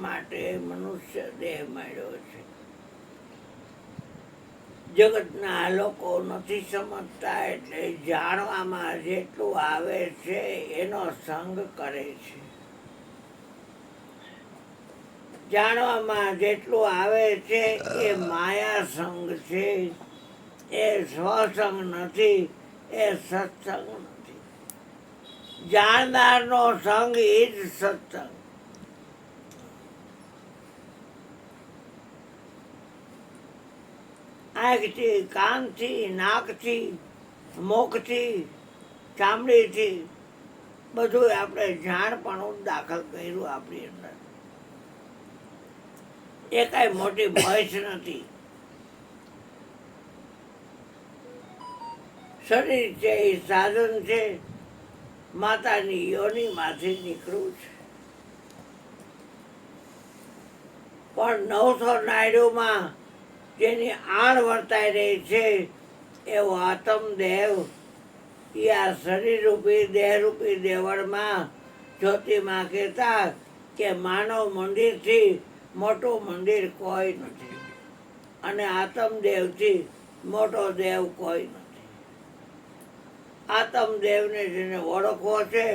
માટે મનુષ્ય દેહ મળ્યો છે. જગતના લોકો નથી સમજતા, એટલે જાણવામાં જેટલું આવે છે એનો સંગ કરે છે. જાણવામાં જેટલું આવે છે એ માયા સંગ છે, એ સ્વસંગ નથી, એ સત્સંગ નથી. જાણનારનો સંગ એ જ સત્સંગ. આંખથી, કાનથી, નાકથી, મુખથી, ચામડીથી બધું આપણે જાણપણું દાખલ કર્યું આપણી અંદર. એ કાંઈ મોટી ભય નથી. શરીર છે એ સાધન છે, માતાની યોનિમાંથી નીકળ્યું છે. પણ 900 નાયડુમાં જેની આણ વર્તાઈ રહી છે એવો આત્મદેવ એ આ શરીરરૂપી દેહરૂપી દેવળમાં જ્યોતિમાં કહેતા કે માનવ મંદિરથી મોટું મંદિર કોઈ નથી, અને આત્મદેવથી મોટો દેવ કોઈ નથી. આત્મદેવને જેને ઓળખવો છે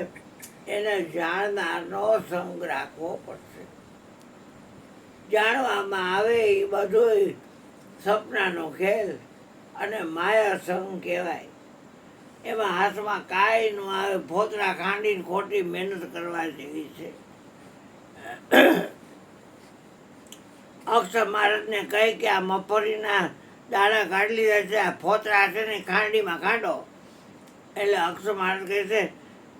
એને જાણનારનો સંગ રાખવો પડશે. જાણવામાં આવે એ બધું સપનાનો ખેલ અને માયા સંગ કહેવાય. એમાં હાથમાં કાંઈ ન આવે, ફોતરા ખાંડીને ખોટી મહેનત કરવા જેવી છે. અક્ષર મહારાજને કહી કે આ મગફળીના દાણા કાઢી લીધા છે, આ ફોતરા છે ને ખાંડીમાં ખાંડો. એટલે અક્ષર મહારાજ કહે છે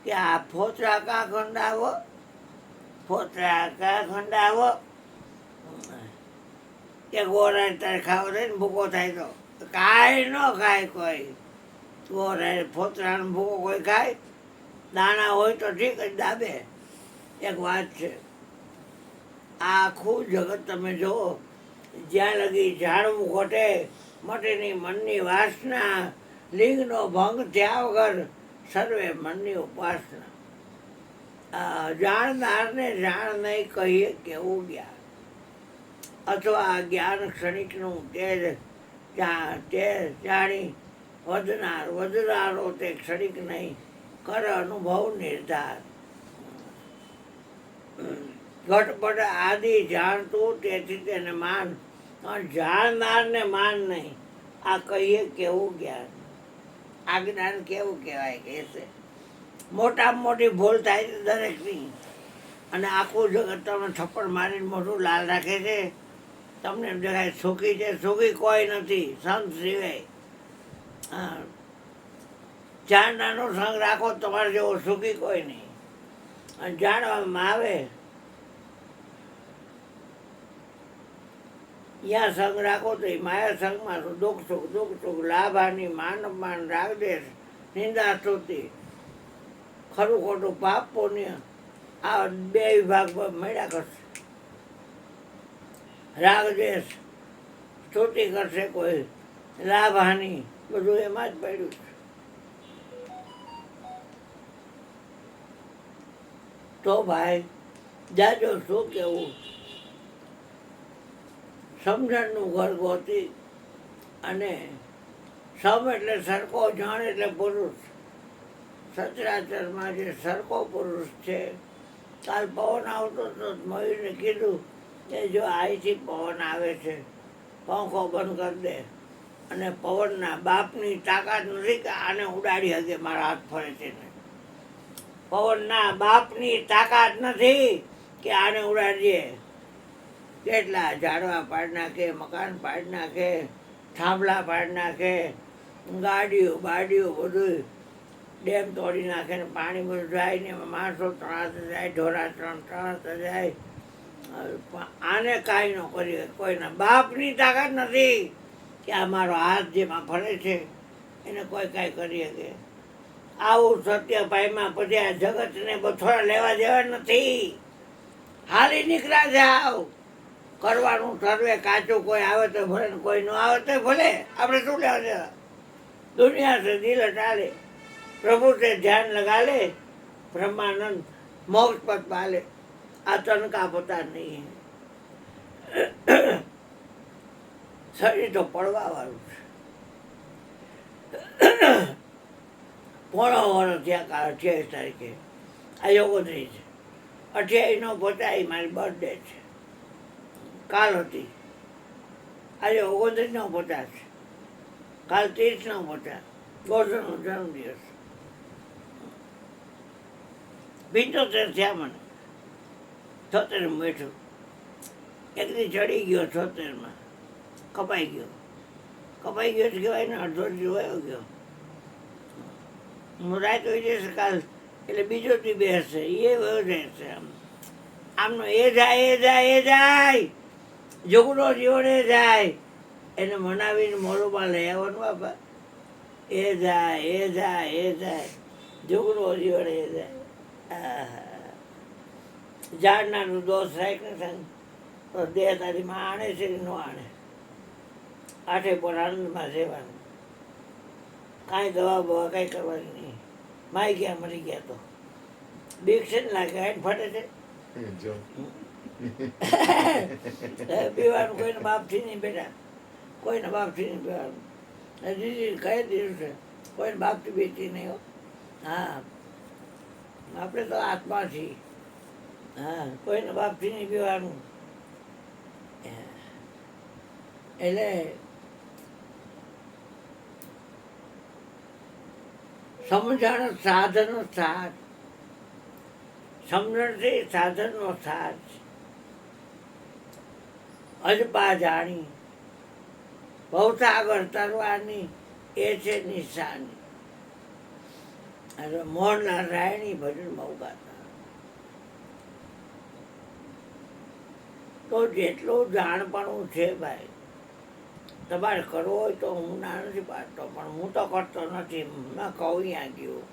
કે આ ફોતરા કા ખંડાવો, ફોતરા કા ખંડાવો, કે ગોરાય તારે ખાવો થાય ને ભૂકો થાય તો કાંઈ ન ખાય કોઈ. ગોરાય ફોતરાનો ભૂકો કોઈ ખાય? દાણા હોય તો ઠીક જ દાબે. એક વાત છે, આખું જગત તમે જુઓ, જ્યાં લગી જાણવું ઘટે મટેની મનની વાસના, લિંગનો ભંગ થયા વગર સર્વે મનની ઉપાસના. જાણનારને જાણ નહીં કહીએ કેવું જ્ઞાન, અથવા જ્ઞાન ક્ષણિકનું તે જાણી વધનારો તે ક્ષણિક નહીં, કર અનુભવ નિર્ધાર. ઘટપટ આદિ જાણતું તેથી તેને માન, જાણનારને માન નહીં. આ કહીએ કેવું જ્ઞાન, આ જ્ઞાન કેવું કહેવાય કે છે. મોટામાં મોટી ભૂલ થાય છે દરેકની, અને આખું જગત તમને થપ્પડ મારીને મોઢું લાલ રાખે છે. તમને એમ દેખાય સુખી છે, સુખી કોઈ નથી સંત સિવાય. હા, જાણનારનો સંગ રાખો, તમારે જેવો સુખી કોઈ નહીં. અને જાણવામાં આવે યા સંગ રાખો તો એ માયા સંગમાં દુઃખ સુખ લાભ હાનિ માન અપમાન રાગદેશ નિંદા સ્તુતિ ખરું ખોટું પાપ પુણ્ય આ બે વિભાગમાં મળ્યા કરશે. રાગદેશ સ્તુતિ કરશે કોઈ, લાભ હાનિ બધું એમાં જ પડ્યું છે. તો ભાઈ જાજો શું કેવું, સમજણનું ઘર ગોતી. અને સમ એટલે સરખો, જણ એટલે પુરુષ. સચરાચરમાં જે સરખો પુરુષ છે. કાલ પવન આવતો તો મયુરને કીધું કે જો અહીંથી પવન આવે છે, પંખો બંધ કરી દે. અને પવનના બાપની તાકાત નથી કે આને ઉડાડી શકે, મારા હાથ ફરે છે ને. પવનના બાપની તાકાત નથી કે આને ઉડાડીએ. કેટલા ઝાડવા પાડી નાખે, મકાન પાડી નાખે, થાંભલા પાડી નાખે, ગાડીઓ બાડીઓ બધું ડેમ તોડી નાખે ને પાણી બધું જાય ને એમાં માણસો તણાતા જાય, ઢોરા તણાતા જાય. આને કાંઈ ન કરી કોઈના બાપની તાકાત નથી કે આ મારો હાથ જેમાં ફરે છે એને કોઈ કાંઈ કરી શકે. આવું સત્ય પાયમાં પછી આ જગતને બથોડા લેવા દેવા નથી. હાલી નીકળ્યા જાવ, કરવાનું સર્વે કાચું. કોઈ આવે તો ભલે ને કોઈ ન આવે તો ભલે, આપણે શું લેવા દેવા. દુનિયા સે દિલ હટાલે, પ્રભુ से ध्यान लगा ले, ब्रह्मानंद मोक्ष पद पाले. આ તનકા પતા નહીં. શરીર તો પડવા વાળું છે. પોણો વર્ષ થયા કાલ 28 તારીખે, આજે 29 છે. 28 નો પચાસ મારી બર્થડે છે. કાલ હતી, આજે 29 નો પચાસ છે. કાલ 30 નો પચાસ, ગોરધનનો જન્મદિવસ. 75 થયા મને. 76 બેઠું, એક દી ચડી ગયો 76માં, કપાઈ ગયો જ કહેવાય ને, અડધો જોયો ગયો. હું રાત હોઈ જશે કાલ, એટલે બીજો દી બેસશે, એ વયો જશે. આમનો એ જાય જોગડો જીવડે જાય, એને મનાવીને મોડુંમાં લઈ આવવાનું બાપા. એ જાય જોગડો જીવડે જાય. ઝાડનાનું દોષ રાખ ને સાંગ તો દેહ તારીમાં આણે છે ન આણે. આઠે પણ આનંદમાં રહેવાનું, કાંઈ દવા બવા કાંઈ કરવાની નહીં. માઈ ગયા મરી ગયા તો બીક છે ને લાગે, આઈને ફટે છે. પીવાનું કોઈને બાપથી નહીં બેટા, કોઈને બાપથી નહીં પીવાનું. દીદી કહી દીધું છે, કોઈને બાપથી બેચી નહીં હો. હા, આપણે તો આત્મા છીએ. હા, કોઈને બાપથી નહીં પીવાનું. એટલે સમજણ સાધનનો સાથ, સમજણથી સાધનનો સાથ. અજપા જાણી ભવસાગર તરવાની એ છે નિશાની. મોહનલાલ રાયણી ભજન બહુ ગાતા. તો જેટલું જાણપણું છે ભાઈ, તમારે કરવો હોય તો હું ના નથી પાડતો, પણ હું તો કરતો નથી. મેં કહું ત્યાં ગયું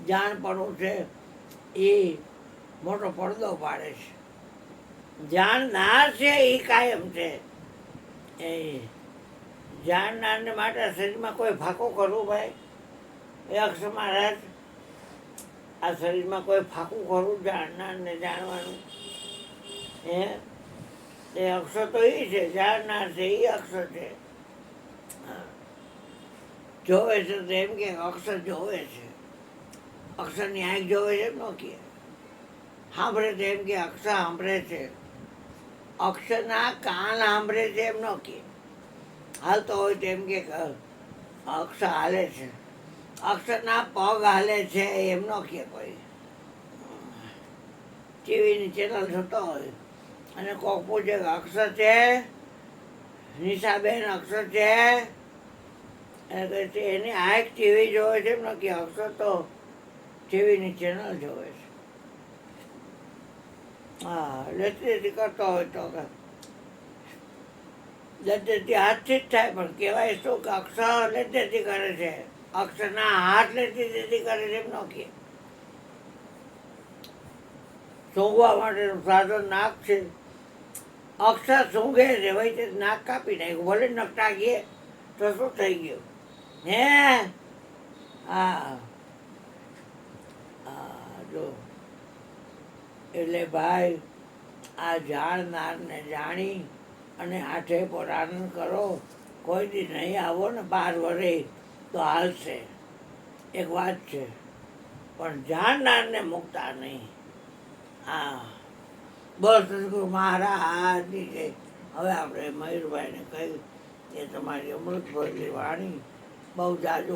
જાણપણું છે એ મોટો પડદો પાડે છે. જાણનાર છે એ કાયમ છે. એ જાણનારને માટે શરીરમાં કોઈ ફાંકો કરવું ભાઈ, એ અક્ષર મહારાજ આ શરીરમાં કોઈ ફાંકું કરવું જાણનારને જાણવાનું. એ અક્ષર તો એ છે, જાણનાર છે એ અક્ષર છે. જોવે છે તો એમ કે અક્ષર જોવે છે, અક્ષરની આંખ જોવે છે એમ ન કહે. સાંભળે છે એમ કે અક્ષર સાંભળે છે, અક્ષરના કાન સાંભળે છે એમ ન કહે. હાલતો હોય તો એમ કે અક્ષર હાલે છે, અક્ષરના પગ હાલે છે એમ ન કહે કોઈ. ટીવીની ચેનલ જોતો હોય અને કોક પૂછે કે અક્ષર છે, નિશાબેન અક્ષર છે, એને કહે છે એની આંખ ટીવી જોવે છે એમ ન કે અક્ષર તો ટીવીની ચેનલ જોવે છે. હા, લેતી કરતો હોય તો લેતી હાથથી જ થાય, પણ કહેવાય શું કે અક્ષર લેતી કરે છે, અક્ષરના હાથ લેતી કરે છે એમ ન કહે. સૂંઘવા માટેનું સાધન નાક છે, અક્ષર સૂંઘે છે, ભાઈ તે નાક કાપી નાખ્યું, ભલે નખ ટાંકીએ તો શું થઈ ગયું? હે હા જો એટલે ભાઈ આ જાણનારને જાણી અને આઠે પર આનંદ કરો. કોઈ દી નહીં આવો ને 12 વરે તો હાલશે, એક વાત છે, પણ જાણનારને મૂકતા નહીં. હા, બસ સદગુરુ મહારાજની જય. હવે આપણે મયુરભાઈને કહ્યું કે તમારી અમૃત ભરેલી વાણી બહુ જાજુ